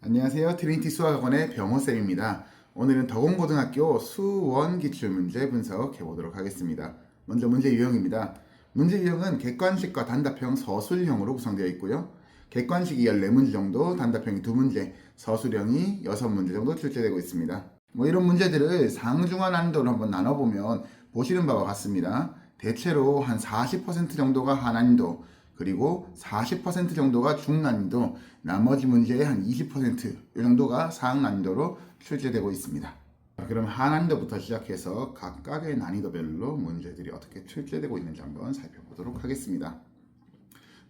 안녕하세요. 트리니티 수학학원의 병호쌤입니다. 오늘은 덕원고등학교 수원 기출문제 분석해 보도록 하겠습니다. 먼저 문제 유형입니다. 문제 유형은 객관식과 단답형 서술형으로 구성되어 있고요. 객관식이 14문제 정도, 단답형이 2문제, 서술형이 6문제 정도 출제되고 있습니다. 이런 문제들을 상중하 난이도로 한번 나눠보면 보시는 바와 같습니다. 대체로 한 40% 정도가 하난이도, 그리고 40% 정도가 중난이도, 나머지 문제의 한 20% 이 정도가 상난이도로 출제되고 있습니다. 그럼 하난이도부터 시작해서 각각의 난이도별로 문제들이 어떻게 출제되고 있는지 한번 살펴보도록 하겠습니다.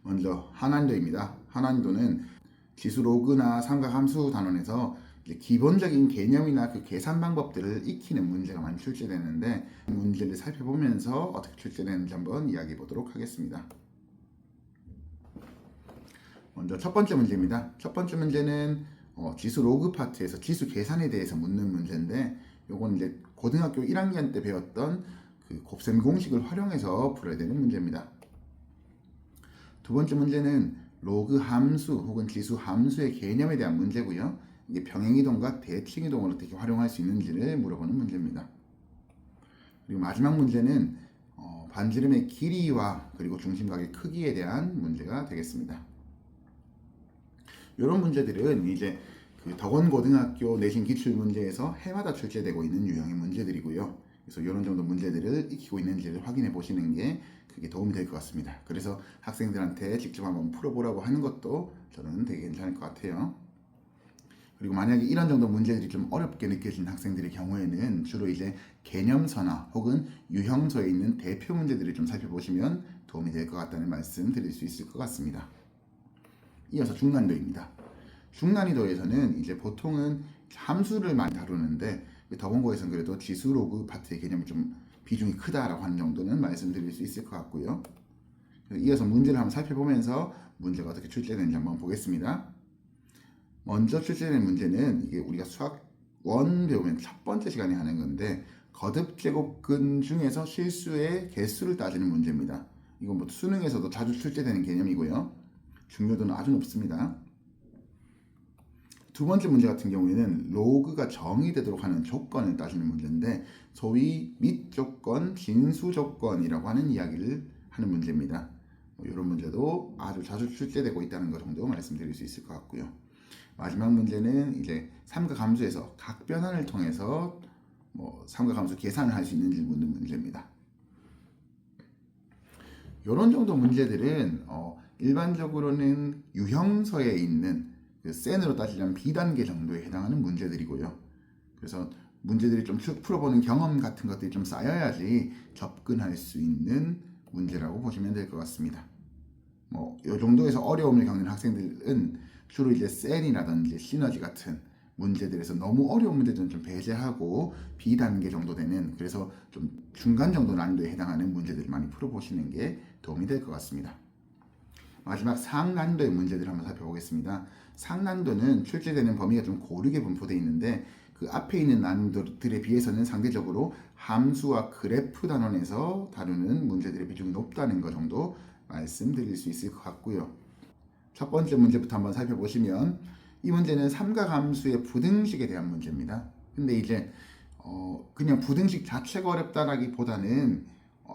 먼저 하난이도입니다. 하난이도는 지수 로그나 삼각함수 단원에서 기본적인 개념이나 그 계산 방법들을 익히는 문제가 많이 출제되는데, 문제를 살펴보면서 어떻게 출제되는지 한번 이야기해 보도록 하겠습니다. 먼저 첫 번째 문제입니다. 첫 번째 문제는 지수 로그 파트에서 지수 계산에 대해서 묻는 문제인데, 요건 이제 고등학교 1학년 때 배웠던 그 곱셈 공식을 활용해서 풀어야 되는 문제입니다. 두 번째 문제는 로그 함수 혹은 지수 함수의 개념에 대한 문제고요. 이게 평행이동과 대칭이동을 어떻게 활용할 수 있는지를 물어보는 문제입니다. 그리고 마지막 문제는 반지름의 길이와 그리고 중심각의 크기에 대한 문제가 되겠습니다. 이런 문제들은 이제 그 덕원고등학교 내신 기출문제에서 해마다 출제되고 있는 유형의 문제들이고요. 그래서 이런 정도 문제들을 익히고 있는지를 확인해 보시는 게 그게 도움이 될 것 같습니다. 그래서 학생들한테 직접 한번 풀어보라고 하는 것도 저는 되게 괜찮을 것 같아요. 그리고 만약에 이런 정도 문제들이 좀 어렵게 느껴진 학생들의 경우에는 주로 이제 개념서나 혹은 유형서에 있는 대표 문제들을 좀 살펴보시면 도움이 될 것 같다는 말씀 드릴 수 있을 것 같습니다. 이어서 중난이도입니다. 중난이도에서는 이제 보통은 함수를 많이 다루는데, 덕원고에서는 그래도 지수 로그 파트의 개념이 좀 비중이 크다라고 하는 정도는 말씀드릴 수 있을 것 같고요. 이어서 문제를 한번 살펴보면서 문제가 어떻게 출제되는지 한번 보겠습니다. 먼저 출제된 문제는 이게 우리가 수학 1 배우면 첫 번째 시간에 하는 건데, 거듭 제곱근 중에서 실수의 개수를 따지는 문제입니다. 이건 뭐 수능에서도 자주 출제되는 개념이고요. 중요도는 아주 높습니다. 두 번째 문제 같은 경우에는 로그가 정의되도록 하는 조건을 따지는 문제인데, 소위 및 조건, 진수 조건이라고 하는 이야기를 하는 문제입니다. 이런 문제도 아주 자주 출제되고 있다는 것 정도 말씀드릴 수 있을 것 같고요. 마지막 문제는 이제 삼각함수에서 각변환을 통해서 삼각함수 계산을 할 수 있는지 묻는 문제입니다. 이런 정도 문제들은 일반적으로는 유형서에 있는 그 센으로 따지자면 B단계 정도에 해당하는 문제들이고요. 그래서 문제들이 좀 쭉 풀어보는 경험 같은 것들이 좀 쌓여야지 접근할 수 있는 문제라고 보시면 될 것 같습니다. 이 정도에서 어려움을 겪는 학생들은 주로 이제 센이라든지 시너지 같은 문제들에서 너무 어려운 문제들은 좀 배제하고 B단계 정도 되는, 그래서 좀 중간 정도 난이도에 해당하는 문제들을 많이 풀어보시는 게 도움이 될 것 같습니다. 마지막 상난이도의 문제들을 한번 살펴보겠습니다. 상난이도는 출제되는 범위가 좀 고르게 분포되어 있는데, 그 앞에 있는 난이도들에 비해서는 상대적으로 함수와 그래프 단원에서 다루는 문제들의 비중이 높다는 것 정도 말씀드릴 수 있을 것 같고요. 첫 번째 문제부터 한번 살펴보시면, 이 문제는 삼각함수의 부등식에 대한 문제입니다. 근데 이제 그냥 부등식 자체가 어렵다라기보다는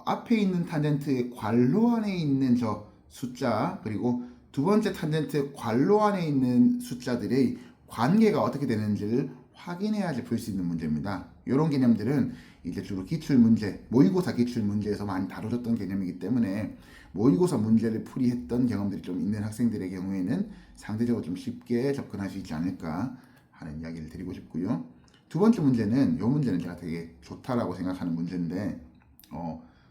앞에 있는 탄젠트의 괄호 안에 있는 저 숫자, 그리고 두 번째 탄젠트 괄호 안에 있는 숫자들의 관계가 어떻게 되는지를 확인해야지 풀 수 있는 문제입니다. 이런 개념들은 이제 주로 기출문제, 모의고사 기출문제에서 많이 다뤄졌던 개념이기 때문에 모의고사 문제를 풀이했던 경험들이 좀 있는 학생들의 경우에는 상대적으로 좀 쉽게 접근할 수 있지 않을까 하는 이야기를 드리고 싶고요. 두 번째 문제는, 이 문제는 제가 되게 좋다라고 생각하는 문제인데,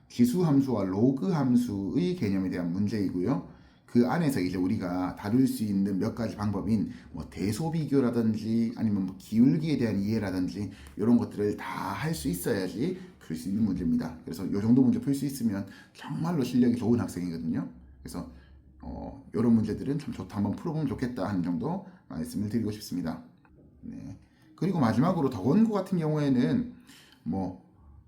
지수 함수와 로그 함수의 개념에 대한 문제이고요. 그 안에서 이제 우리가 다룰 수 있는 몇 가지 방법인 대소 비교라든지 아니면 기울기에 대한 이해라든지 이런 것들을 다 할 수 있어야지 풀 수 있는 문제입니다. 그래서 이 정도 문제 풀 수 있으면 정말로 실력이 좋은 학생이거든요. 그래서 이런 문제들은 참 좋다, 한번 풀어보면 좋겠다 하는 정도 말씀을 드리고 싶습니다. 네. 그리고 마지막으로 덕원고 같은 경우에는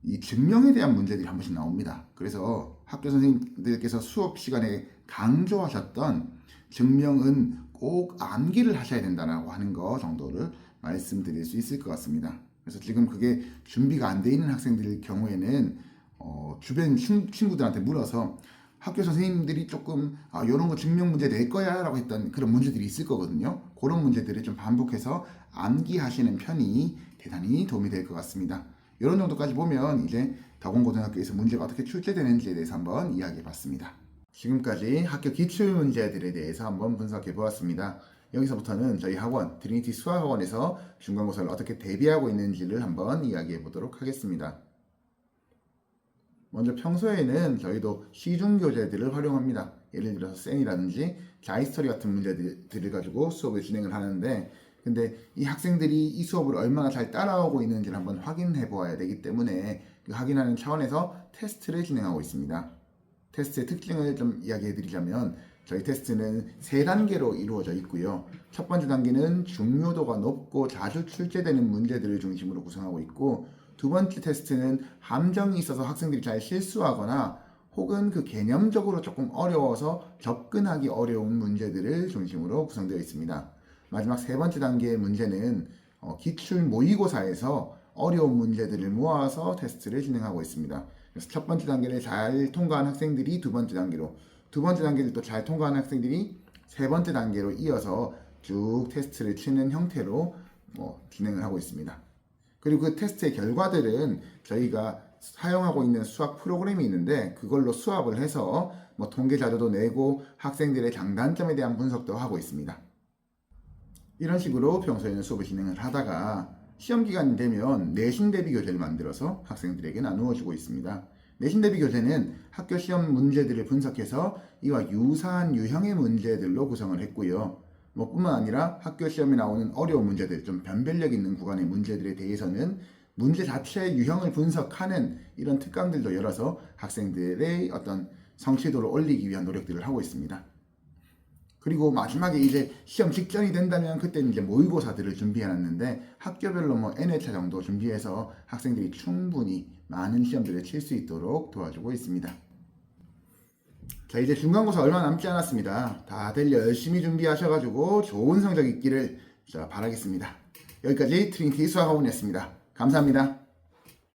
이 증명에 대한 문제들이 한 번씩 나옵니다. 그래서 학교 선생님들께서 수업 시간에 강조하셨던 증명은 꼭 암기를 하셔야 된다라고 하는 거 정도를 말씀드릴 수 있을 것 같습니다. 그래서 지금 그게 준비가 안 돼 있는 학생들 경우에는 주변 친구들한테 물어서 학교 선생님들이 조금 이런 거 증명 문제 낼 거야 라고 했던 그런 문제들이 있을 거거든요. 그런 문제들을 좀 반복해서 암기하시는 편이 대단히 도움이 될 것 같습니다. 이런 정도까지 보면 이제 덕원고등학교에서 문제가 어떻게 출제되는지에 대해서 한번 이야기해 봤습니다. 지금까지 학교 기출 문제들에 대해서 한번 분석해 보았습니다. 여기서부터는 저희 학원 트리니티 수학학원에서 중간고사를 어떻게 대비하고 있는지를 한번 이야기해 보도록 하겠습니다. 먼저 평소에는 저희도 시중 교재들을 활용합니다. 예를 들어서 센이라든지 자이스토리 같은 문제들을 가지고 수업을 진행을 하는데, 근데 이 학생들이 이 수업을 얼마나 잘 따라오고 있는지를 한번 확인해 보아야 되기 때문에 그 확인하는 차원에서 테스트를 진행하고 있습니다. 테스트의 특징을 좀 이야기해 드리자면, 저희 테스트는 3단계로 이루어져 있고요. 첫 번째 단계는 중요도가 높고 자주 출제되는 문제들을 중심으로 구성하고 있고, 두 번째 테스트는 함정이 있어서 학생들이 잘 실수하거나 혹은 그 개념적으로 조금 어려워서 접근하기 어려운 문제들을 중심으로 구성되어 있습니다. 마지막 세 번째 단계의 문제는 기출 모의고사에서 어려운 문제들을 모아서 테스트를 진행하고 있습니다. 그래서 첫 번째 단계를 잘 통과한 학생들이 두 번째 단계로, 두 번째 단계를 또 잘 통과한 학생들이 세 번째 단계로 이어서 쭉 테스트를 치는 형태로 진행을 하고 있습니다. 그리고 그 테스트의 결과들은 저희가 사용하고 있는 수학 프로그램이 있는데 그걸로 수합을 해서 통계 자료도 내고 학생들의 장단점에 대한 분석도 하고 있습니다. 이런 식으로 평소에는 수업을 진행을 하다가 시험 기간이 되면 내신 대비 교재를 만들어서 학생들에게 나누어 주고 있습니다. 내신 대비 교재는 학교 시험 문제들을 분석해서 이와 유사한 유형의 문제들로 구성을 했고요. 뿐만 아니라 학교 시험에 나오는 어려운 문제들, 좀 변별력 있는 구간의 문제들에 대해서는 문제 자체의 유형을 분석하는 이런 특강들도 열어서 학생들의 어떤 성취도를 올리기 위한 노력들을 하고 있습니다. 그리고 마지막에 이제 시험 직전이 된다면 그때는 이제 모의고사들을 준비해놨는데 학교별로 N회차 정도 준비해서 학생들이 충분히 많은 시험들을 칠 수 있도록 도와주고 있습니다. 자, 이제 중간고사 얼마 남지 않았습니다. 다들 열심히 준비하셔가지고 좋은 성적 있기를 바라겠습니다. 여기까지 트리니티 수학학원이었습니다. 감사합니다.